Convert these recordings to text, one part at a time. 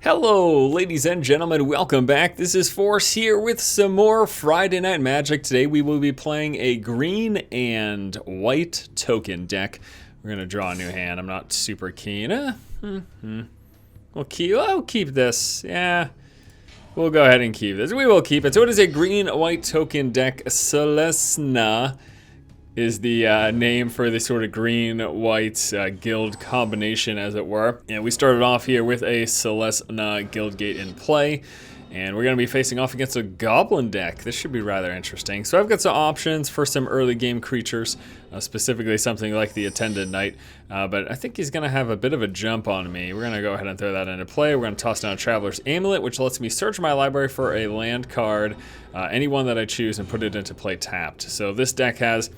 Hello, ladies and gentlemen, welcome back. This is Force here with some more Friday Night Magic. Today we will be playing a green and white token deck. We're going to draw a new hand. I'm not super keen. I'll keep this. Yeah, we'll go ahead and keep this. We will keep it. So it is a green-white token deck. Celesna is the name for the sort of green-white guild combination, as it were. And we started off here with a Celesna Guildgate in play, and we're going to be facing off against a Goblin deck. This should be rather interesting. So I've got some options for some early game creatures, specifically something like the Attendant Knight, but I think he's going to have a bit of a jump on me. We're going to go ahead and throw that into play. We're going to toss down Traveler's Amulet, which lets me search my library for a land card, any one that I choose, and put it into play tapped. So this deck has,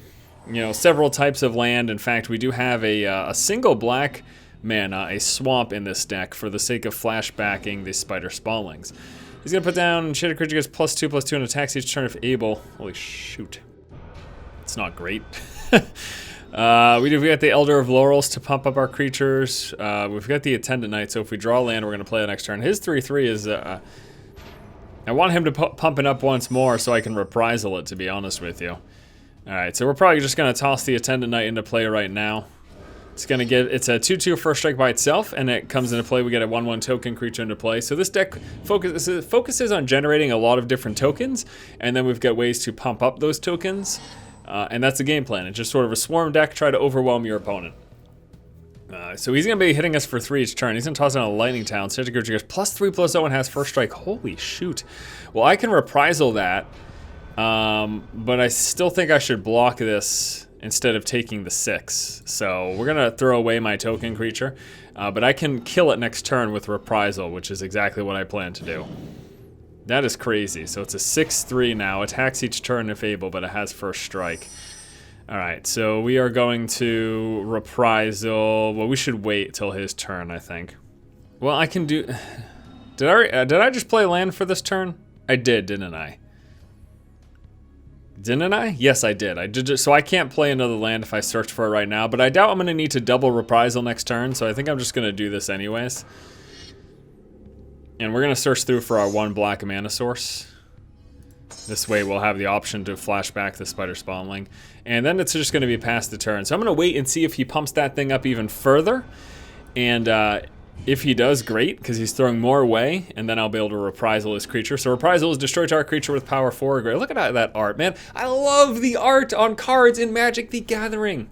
you know, several types of land. In fact, we do have a single black mana, a swamp in this deck for the sake of flashbacking the Spider Spawlings. He's going to put down Shaded Creature gets +2/+2 and attacks each turn if able. Holy shoot. It's not great. We've got the Elder of Laurels to pump up our creatures. We've got the Attendant Knight, so if we draw land, we're going to play it next turn. His 3/3 is... I want him to pump it up once more so I can reprisal it, to be honest with you. Alright, so we're probably just going to toss the Attendant Knight into play right now. It's going to get, it's a 2/2 first strike by itself, and it comes into play. We get a 1/1 token creature into play. So this deck focuses on generating a lot of different tokens, and then we've got ways to pump up those tokens. And that's the game plan. It's just sort of a swarm deck, try to overwhelm your opponent. So he's going to be hitting us for 3 each turn. He's going to toss down a Lightning Talon. Such a creature goes +3/+0 and has first strike. Holy shoot. Well, I can reprisal that. But I still think I should block this instead of taking the 6. So we're going to throw away my token creature, but I can kill it next turn with reprisal, which is exactly what I plan to do. That is crazy. So it's a 6/3 now. Attacks each turn if able, but it has first strike. Alright, so we are going to reprisal. Well, we should wait till his turn, I think. Well, I can do... Did I just play land for this turn? I did, didn't I? Didn't I? Yes, I did. I did. So I can't play another land if I search for it right now, but I doubt I'm going to need to double reprisal next turn, so I think I'm just going to do this anyways. And we're going to search through for our 1 black mana source. This way we'll have the option to flashback the Spider Spawning. And then it's just going to be past the turn. So I'm going to wait and see if he pumps that thing up even further. And if he does, great, because he's throwing more away, and then I'll be able to reprisal his creature. So reprisal is destroy target creature with power 4 or greater. Look at that art, man. I love the art on cards in Magic the Gathering.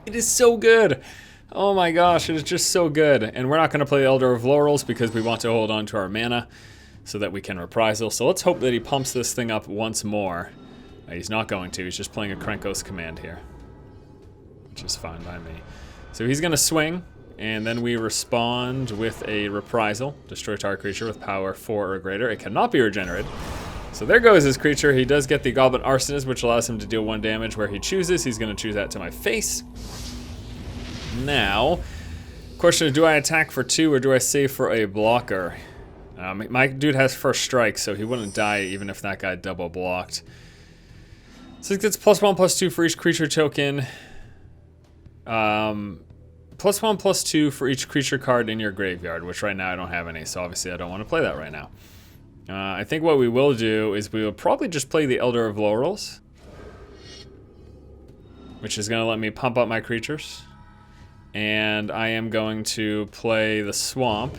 It is so good. Oh my gosh, it is just so good. And we're not going to play Elder of Laurels because we want to hold on to our mana so that we can reprisal. So let's hope that he pumps this thing up once more. He's not going to. He's just playing a Krenkos command here, which is fine by me. So he's going to swing. And then we respond with a reprisal. Destroy target creature with power 4 or greater. It cannot be regenerated. So there goes his creature. He does get the Goblin Arsonist, which allows him to deal 1 damage where he chooses. He's going to choose that to my face. Now, question is, do I attack for 2 or do I save for a blocker? My dude has first strike, so he wouldn't die even if that guy double blocked. So it gets +1/+2 for each creature token. +1/+2 for each creature card in your graveyard, which right now I don't have any, so obviously I don't want to play that right now. I think what we will do is we will probably just play the Elder of Laurels, which is going to let me pump up my creatures. And I am going to play the Swamp.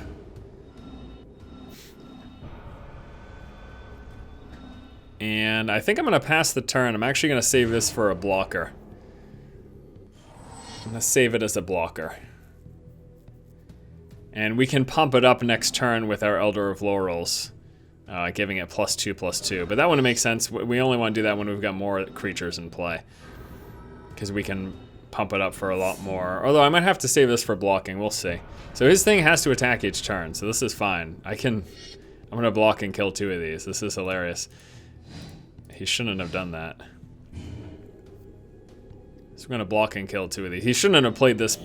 And I think I'm going to pass the turn. I'm actually going to save this for a blocker. I'm going to save it as a blocker. And we can pump it up next turn with our Elder of Laurels, giving it +2/+2. But that wouldn't make sense. We only want to do that when we've got more creatures in play, because we can pump it up for a lot more. Although I might have to save this for blocking. We'll see. So his thing has to attack each turn, so this is fine. I'm going to block and kill 2 of these. This is hilarious. He shouldn't have done that. So we're going to block and kill 2 of these. He shouldn't have played this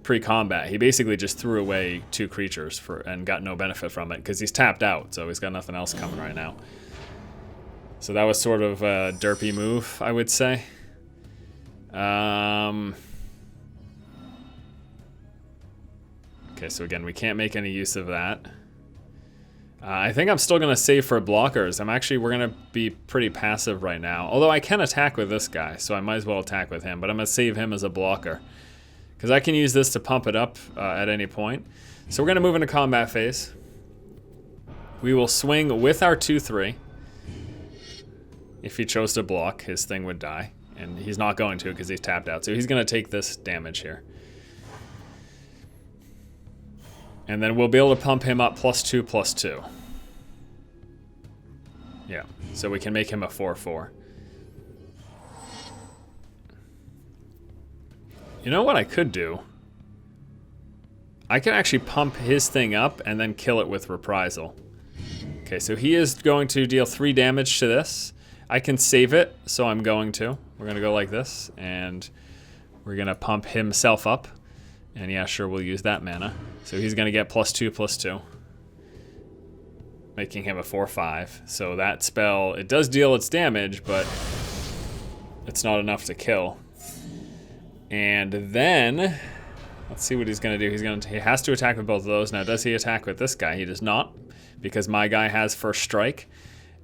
pre-combat. He basically just threw away 2 creatures and got no benefit from it because he's tapped out, so he's got nothing else coming right now. So that was sort of a derpy move, I would say. Okay, so again, we can't make any use of that. I think I'm still going to save for blockers. We're going to be pretty passive right now. Although I can attack with this guy, so I might as well attack with him. But I'm going to save him as a blocker. Because I can use this to pump it up at any point. So we're going to move into combat phase. We will swing with our 2/3. If he chose to block, his thing would die. And he's not going to because he's tapped out. So he's going to take this damage here. And then we'll be able to pump him up +2/+2. Yeah, so we can make him a 4/4. You know what I could do? I can actually pump his thing up and then kill it with Reprisal. Okay, so he is going to deal 3 damage to this. I can save it, so I'm going to. We're going to go like this, and we're going to pump himself up. And yeah, sure, we'll use that mana. So he's going to get +2/+2. Making him a 4/5. So that spell, it does deal its damage, but it's not enough to kill. And then, let's see what he's going to do. He has to attack with both of those. Now, does he attack with this guy? He does not, because my guy has first strike.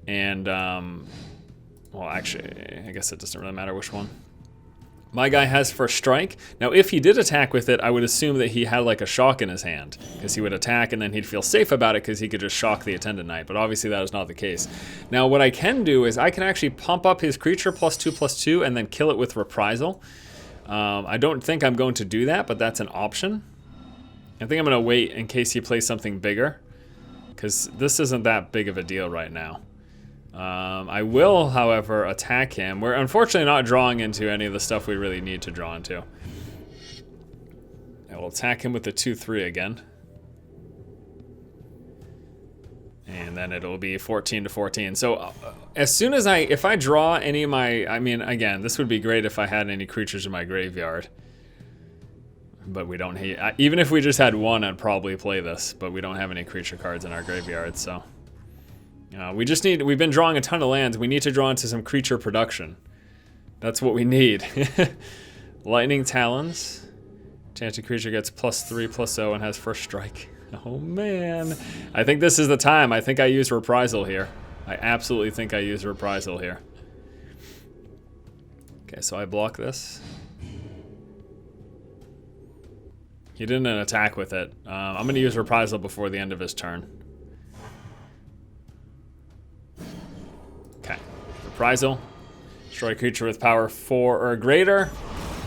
And, well, actually, I guess it doesn't really matter which one. My guy has first strike. Now, if he did attack with it, I would assume that he had like a shock in his hand, because he would attack and then he'd feel safe about it because he could just shock the Attendant Knight, but obviously that is not the case. Now, what I can do is I can actually pump up his creature +2/+2 and then kill it with Reprisal. I don't think I'm going to do that, but that's an option. I think I'm going to wait in case he plays something bigger, because this isn't that big of a deal right now. I will, however, attack him. We're unfortunately not drawing into any of the stuff we really need to draw into. I will attack him with the 2/3 again. And then it'll be 14/14. So as soon as if I draw any of my, I mean, again, this would be great if I had any creatures in my graveyard. But we don't, even if we just had one, I'd probably play this. But we don't have any creature cards in our graveyard, so. We've been drawing a ton of lands. We need to draw into some creature production. That's what we need. Lightning Talons. Enchanted creature gets +3/+0 and has first strike. Oh man. I think this is the time. I think I use Reprisal here. I absolutely think I use Reprisal here. Okay, so I block this. He didn't attack with it. I'm going to use Reprisal before the end of his turn. Okay, Reprisal. Destroy creature with power 4 or greater.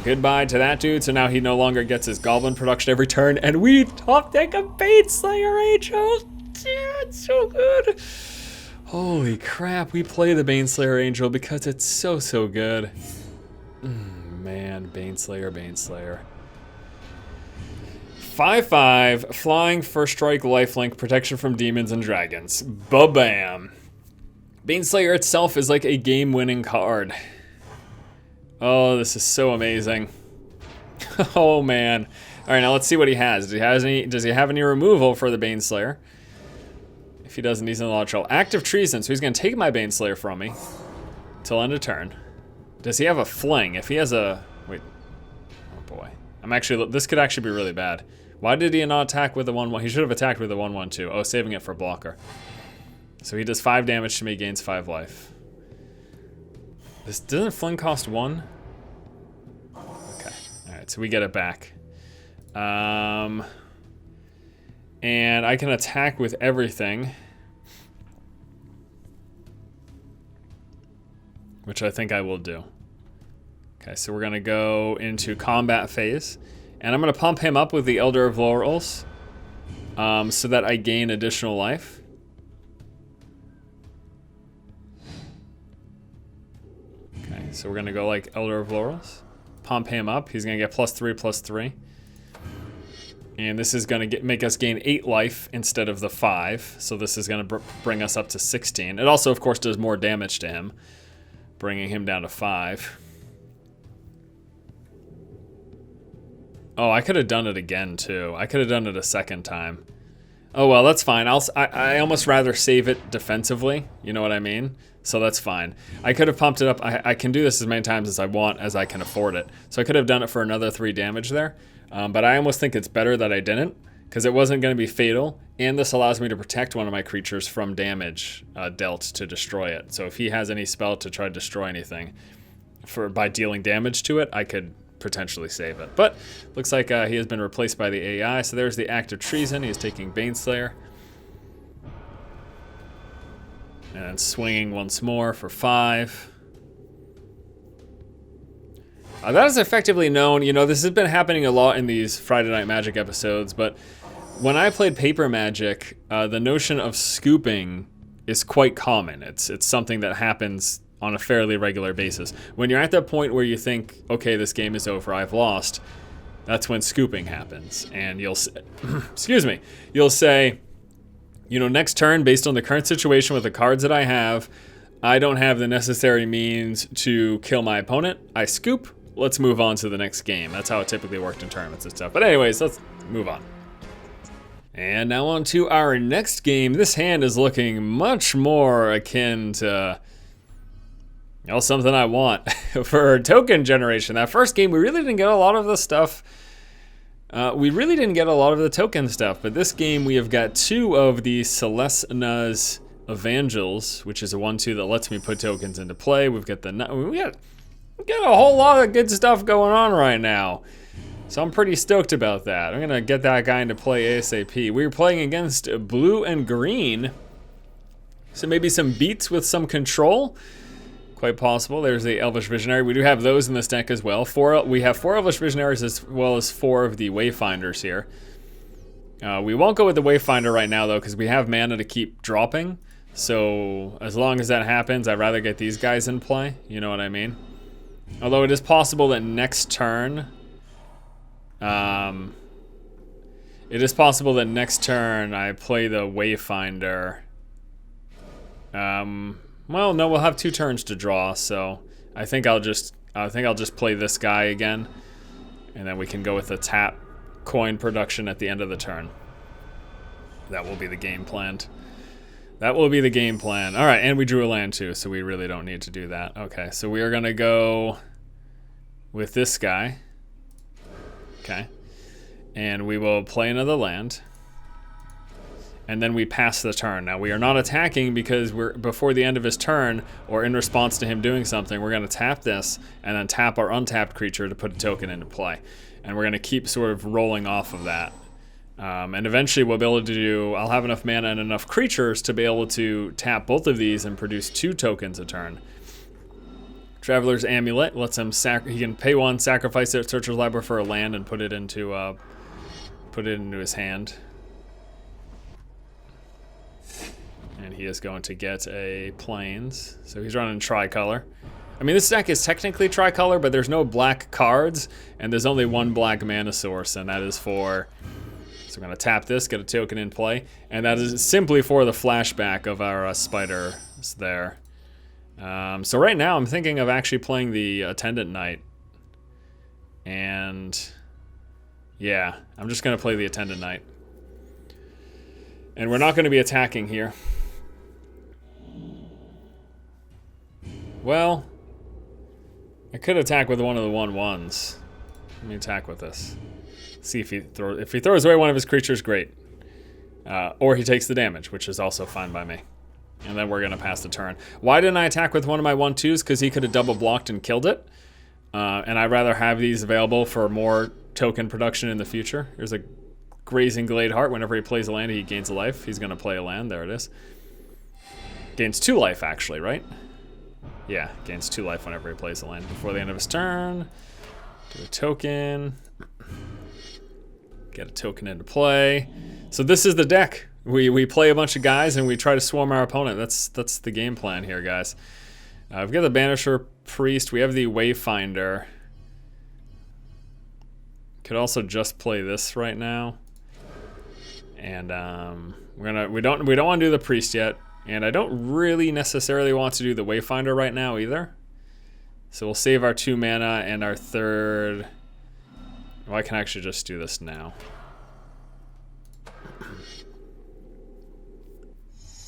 Goodbye to that dude. So now he no longer gets his goblin production every turn, and we top deck a Baneslayer Angel. Yeah, it's so good. Holy crap, we play the Baneslayer Angel because it's so good. Man, Baneslayer. 5/5, flying, first strike, lifelink, protection from demons and dragons. Ba-bam. Baneslayer itself is like a game-winning card. Oh, this is so amazing. Oh man. All right, now let's see what he has. Does he have any removal for the Baneslayer? If he doesn't, he's in a lot of trouble. Active Treason, so he's gonna take my Baneslayer from me till end of turn. Does he have a fling? If he has a, wait, oh boy. This could actually be really bad. Why did he not attack with the 1/1? He should have attacked with the 1/1/2. Oh, saving it for blocker. So he does 5 damage to me, gains 5 life. This doesn't fling cost 1? Okay, all right, so we get it back. And I can attack with everything, which I think I will do. Okay, so we're gonna go into combat phase, and I'm gonna pump him up with the Elder of Laurels, so that I gain additional life. Okay, so we're gonna go like Elder of Laurels, pump him up. He's gonna get +3/+3, and this is gonna make us gain 8 life instead of the 5. So this is gonna bring us up to 16. It also, of course, does more damage to him, bringing him down to 5. Oh, I could have done it again too. I could have done it a second time. Oh well, that's fine. I almost rather save it defensively. You know what I mean? So that's fine. I could have pumped it up. I can do this as many times as I want, as I can afford it. So I could have done it for another 3 damage there. But I almost think it's better that I didn't, because it wasn't going to be fatal, and this allows me to protect one of my creatures from damage dealt to destroy it. So if he has any spell to try to destroy anything by dealing damage to it, I could potentially save it. But looks like he has been replaced by the AI, so there's the act of treason. He's taking Baneslayer. And then swinging once more for 5. That is effectively known. You know, this has been happening a lot in these Friday Night Magic episodes, but when I played Paper Magic, the notion of scooping is quite common. It's something that happens on a fairly regular basis. When you're at that point where you think, okay, this game is over, I've lost, that's when scooping happens. And you'll excuse me, you'll say, you know, next turn, based on the current situation with the cards that I have, I don't have the necessary means to kill my opponent. I scoop. Let's move on to the next game. That's how it typically worked in tournaments and stuff. But anyways, let's move on. And now on to our next game. This hand is looking much more akin to, you know, something I want for token generation. That first game, we really didn't get a lot of the stuff. We really didn't get a lot of the token stuff, but this game we have got 2 of the Celestna's Evangels, which is a 1/2 that lets me put tokens into play. We've got we got a whole lot of good stuff going on right now. So I'm pretty stoked about that. I'm gonna get that guy into play ASAP. We were playing against blue and green, so maybe some beats with some control. Quite possible. There's the Elvish Visionary. We do have those in this deck as well. We have 4 Elvish Visionaries as well as 4 of the Wayfinders here. We won't go with the Wayfinder right now though, because we have mana to keep dropping. So as long as that happens, I'd rather get these guys in play. You know what I mean? Although it is possible that next turn, I play the Wayfinder. Well, no, we'll have 2 turns to draw, so I think I'll just play this guy again, and then we can go with the tap coin production at the end of the turn. That will be the game plan. That will be the game plan. All right, and we drew a land too, so we really don't need to do that. Okay, so we are gonna go with this guy. Okay, and we will play another land. And then we pass the turn. Now we are not attacking because we're before the end of his turn or in response to him doing something, we're gonna tap this and then tap our untapped creature to put a token into play. And we're gonna keep sort of rolling off of that. And eventually we'll be able to do, I'll have enough mana and enough creatures to be able to tap both of these and produce 2 tokens a turn. Traveler's Amulet lets him he can pay 1, sacrifice it, search his library for a land, and put it into his hand. And he is going to get a Plains. So he's running tricolor. I mean, this deck is technically tricolor, but there's no black cards, and there's only 1 black mana source, and that is for... So we're going to tap this, get a token in play, and that is simply for the flashback of our spiders there. So right now I'm thinking of actually playing the Attendant Knight. And yeah, I'm just going to play the Attendant Knight. And we're not going to be attacking here. Well, I could attack with one of the 1/1s. Let me attack with this. See if he throws away one of his creatures, great. Or he takes the damage, which is also fine by me. And then we're gonna pass the turn. Why didn't I attack with one of my 1/2s? Because he could have double blocked and killed it. And I'd rather have these available for more token production in the future. Here's a Grazing Glade Heart. Whenever he plays a land, he gains a life. He's gonna play a land, there it is. Gains 2 life actually, right? Yeah, gains 2 life whenever he plays a land. Before the end of his turn, do a token. Get a token into play. So this is the deck. We play a bunch of guys and we try to swarm our opponent. That's the game plan here, guys. We've got the Banisher Priest. We have the Wayfinder. Could also just play this right now. And we don't want to do the Priest yet. And I don't really necessarily want to do the Wayfinder right now either. So we'll save our 2 mana and our 3rd. Well, I can actually just do this now.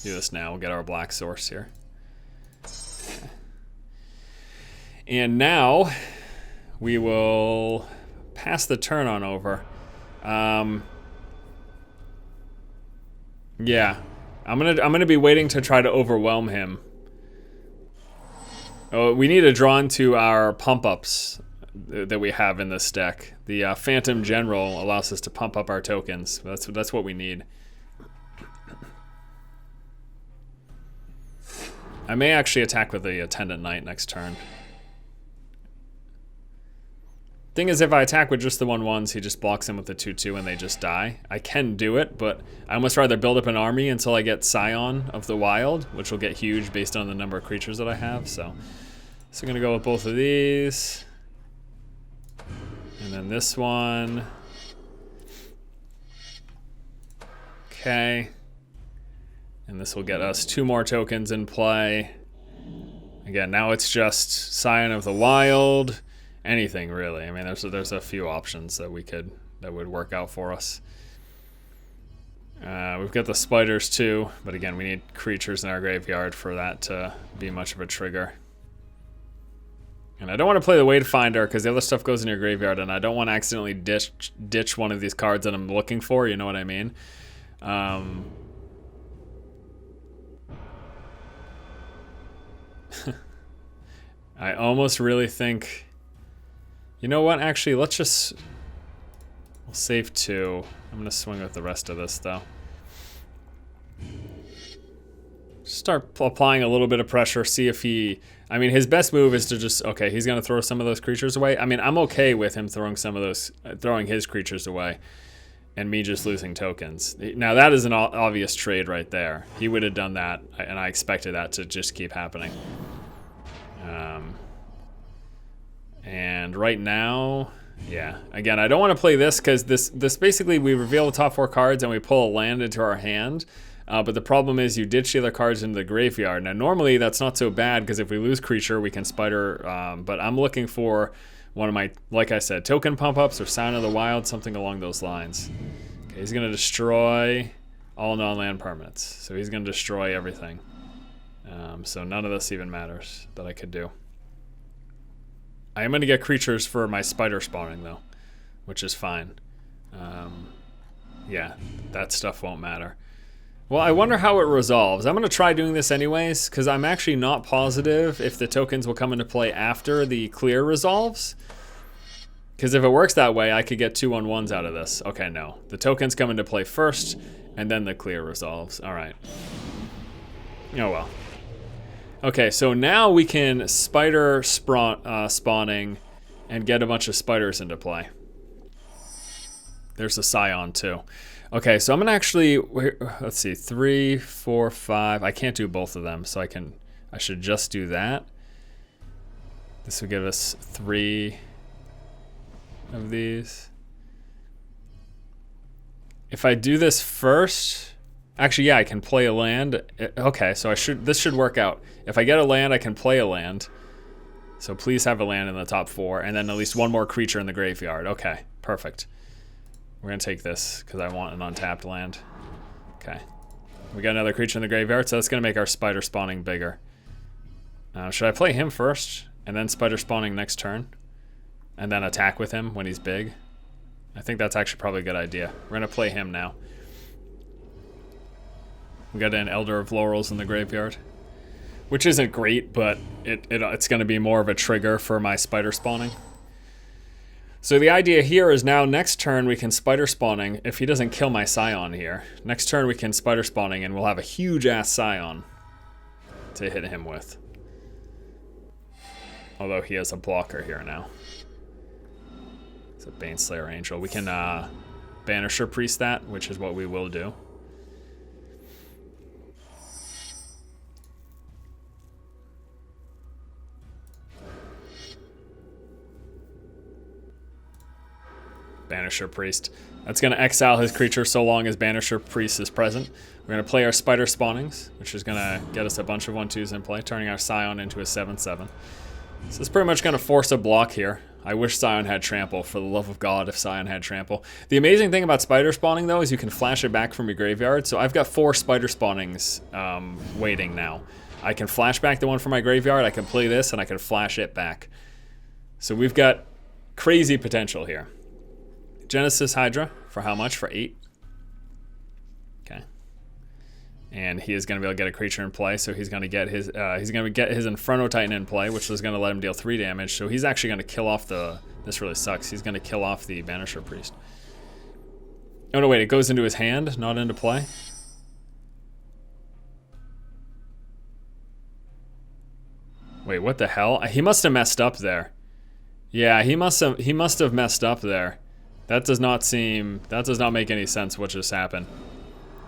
Do this now. We'll get our black source here. Okay. And now we will pass the turn on over. Yeah. I'm gonna be waiting to try to overwhelm him. Oh, we need to draw into our pump-ups that we have in this deck. The Phantom General allows us to pump up our tokens. That's what we need. I may actually attack with the Attendant Knight next turn. Thing is, if I attack with just the 1/1s, he just blocks them with the 2/2 and they just die. I can do it, but I almost rather build up an army until I get Scion of the Wild, which will get huge based on the number of creatures that I have. So I'm gonna go with both of these. And then this one. Okay. And this will get us 2 more tokens in play. Again, now it's just Scion of the Wild. Anything really. I mean, there's a few options that would work out for us. We've got the spiders too, but again, we need creatures in our graveyard for that to be much of a trigger. And I don't want to play the Wayfinder because the other stuff goes in your graveyard, and I don't want to accidentally ditch one of these cards that I'm looking for. You know what I mean? I almost really think. You know what? Actually, we'll save 2. I'm gonna swing with the rest of this though. Start applying a little bit of pressure. See if he. I mean, his best move is to just, okay, he's going to throw some of those creatures away. I mean, I'm okay with him throwing throwing his creatures away and me just losing tokens. Now, that is an obvious trade right there. He would have done that, and I expected that to just keep happening. And right now, yeah, again, I don't want to play this because this basically, we reveal the top 4 cards and we pull a land into our hand. But the problem is you ditch the other cards into the graveyard. Now, normally that's not so bad because if we lose creature, we can spider. But I'm looking for one of my, like I said, token pump-ups or Scion of the Wild, something along those lines. Okay, he's going to destroy all non-land permanents. So he's going to destroy everything. So none of this even matters that I could do. I am going to get creatures for my spider spawning, though, which is fine. Yeah, that stuff won't matter. Well, I wonder how it resolves. I'm going to try doing this anyways, because I'm actually not positive if the tokens will come into play after the clear resolves. Because if it works that way, I could get 2 1/1s out of this. Okay, no. The tokens come into play first, and then the clear resolves. All right. Oh, well. Okay, so now we can spider spawning and get a bunch of spiders into play. There's a Scion, too. Okay, so I'm gonna actually, let's see, 3, 4, 5. I can't do both of them, so I should just do that. This will give us 3 of these. If I do this first, actually, yeah, I can play a land. Okay, so this should work out. If I get a land, I can play a land. So please have a land in the top 4, and then at least 1 more creature in the graveyard. Okay, perfect. We're going to take this because I want an untapped land. Okay. We got another creature in the graveyard, so that's going to make our spider spawning bigger. Should I play him first and then spider spawning next turn? And then attack with him when he's big? I think that's actually probably a good idea. We're going to play him now. We got an Elder of Laurels in the graveyard, which isn't great, but it's going to be more of a trigger for my spider spawning. So the idea here is now next turn we can spider spawning if he doesn't kill my Scion here. Next turn we can spider spawning and we'll have a huge ass Scion to hit him with. Although he has a blocker here now. It's a Baneslayer Angel. We can Banisher Priest that, which is what we will do. Banisher Priest. That's going to exile his creature so long as Banisher Priest is present. We're going to play our Spider Spawnings, which is going to get us a bunch of 1/2s in play, turning our Scion into a 7/7. So it's pretty much going to force a block here. I wish Scion had Trample, for the love of God, if Scion had Trample. The amazing thing about Spider Spawning, though, is you can flash it back from your graveyard. So I've got 4 Spider Spawnings waiting now. I can flash back the one from my graveyard, I can play this, and I can flash it back. So we've got crazy potential here. Genesis Hydra, for how much? For 8? Okay. And he is going to be able to get a creature in play, so he's going to get his Inferno Titan in play, which is going to let him deal 3 damage. So he's actually going to kill off the... This really sucks. He's going to kill off the Banisher Priest. Oh no, wait, it goes into his hand, not into play. Wait, what the hell? He must have messed up there. Yeah, he must have messed up there. That does not make any sense what just happened.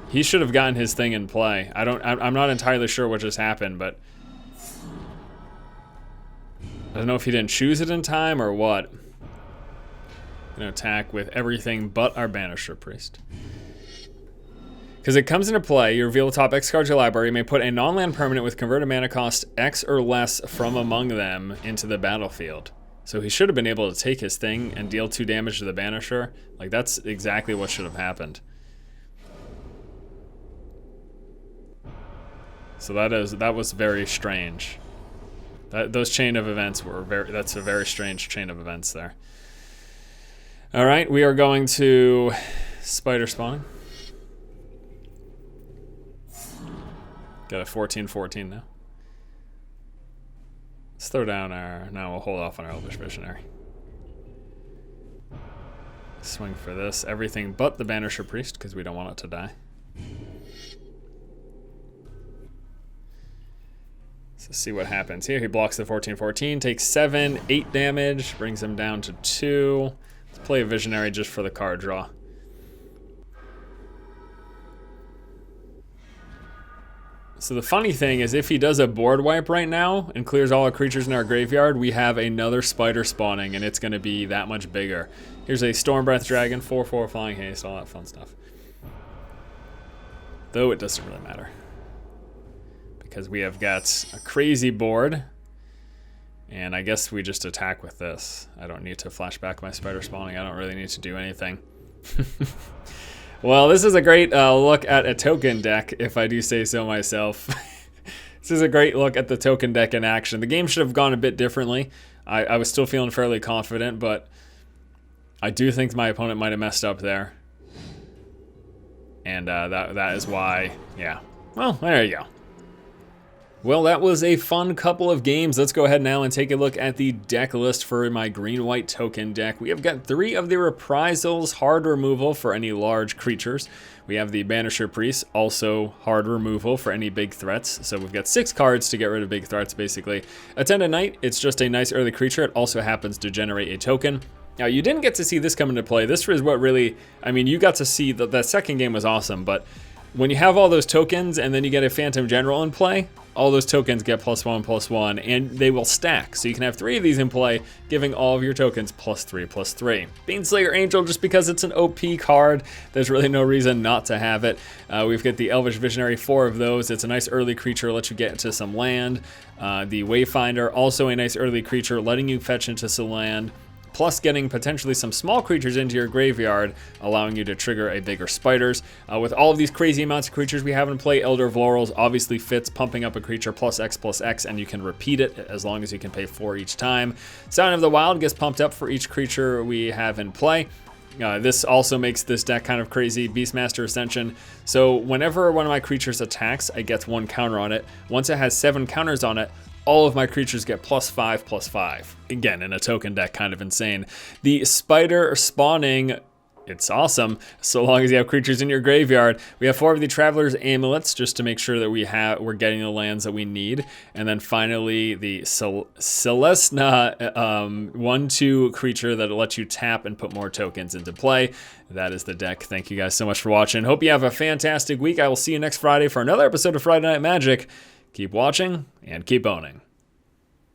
He should have gotten his thing in play. I'm not entirely sure what just happened, but I don't know if he didn't choose it in time or what. Gonna attack with everything but our Banisher Priest. Because it comes into play, you reveal the top X cards of your library. You may put a non-land permanent with converted mana cost X or less from among them into the battlefield. So he should have been able to take his thing and deal 2 damage to the Banisher. Like, that's exactly what should have happened. So that was very strange. Those chain of events were that's a very strange chain of events there. All right, we are going to Spider Spawn. Got a 14/14 now. Let's throw down our... No, we'll hold off on our Elvish Visionary. Swing for this. Everything but the Banisher Priest, because we don't want it to die. So see what happens here. He blocks the 14/14, takes 7, 8 damage, brings him down to 2. Let's play a Visionary just for the card draw. So the funny thing is, if he does a board wipe right now and clears all our creatures in our graveyard, we have another spider spawning, and it's going to be that much bigger. Here's a Stormbreath Dragon, 4/4 Flying Haste, all that fun stuff. Though it doesn't really matter, because we have got a crazy board, and I guess we just attack with this. I don't need to flash back my spider spawning. I don't really need to do anything. Well, this is a great look at a token deck, if I do say so myself. This is a great look at the token deck in action. The game should have gone a bit differently. I was still feeling fairly confident, but I do think my opponent might have messed up there. And that is why, yeah. Well, there you go. Well, that was a fun couple of games. Let's go ahead now and take a look at the deck list for my green-white token deck. We have got 3 of the Reprisals, hard removal for any large creatures. We have the Banisher Priest, also hard removal for any big threats. So we've got 6 cards to get rid of big threats, basically. Attendant Knight, it's just a nice early creature. It also happens to generate a token. Now, you didn't get to see this come into play. This was what really, I mean, you got to see that second game was awesome, but when you have all those tokens and then you get a Phantom General in play, all those tokens get +1/+1, and they will stack. So you can have 3 of these in play, giving all of your tokens +3/+3. Baneslayer Angel, just because it's an OP card, there's really no reason not to have it. We've got the Elvish Visionary, 4 of those. It's a nice early creature, lets you get into some land. The Wayfinder, also a nice early creature, letting you fetch into some land, plus getting potentially some small creatures into your graveyard, allowing you to trigger a bigger spiders. With all of these crazy amounts of creatures we have in play, Elder of Laurels obviously fits, pumping up a creature +X/+X, and you can repeat it as long as you can pay 4 each time. Scion of the Wild gets pumped up for each creature we have in play. This also makes this deck kind of crazy. Beastmaster Ascension. So whenever one of my creatures attacks, I get 1 counter on it. Once it has 7 counters on it, all of my creatures get +5/+5. Again, in a token deck, kind of insane. The spider spawning, it's awesome, so long as you have creatures in your graveyard. We have 4 of the Traveler's Amulets, just to make sure that we're getting the lands that we need. And then finally, the Celestina 1/2 creature that lets you tap and put more tokens into play. That is the deck. Thank you guys so much for watching. Hope you have a fantastic week. I will see you next Friday for another episode of Friday Night Magic. Keep watching and keep owning.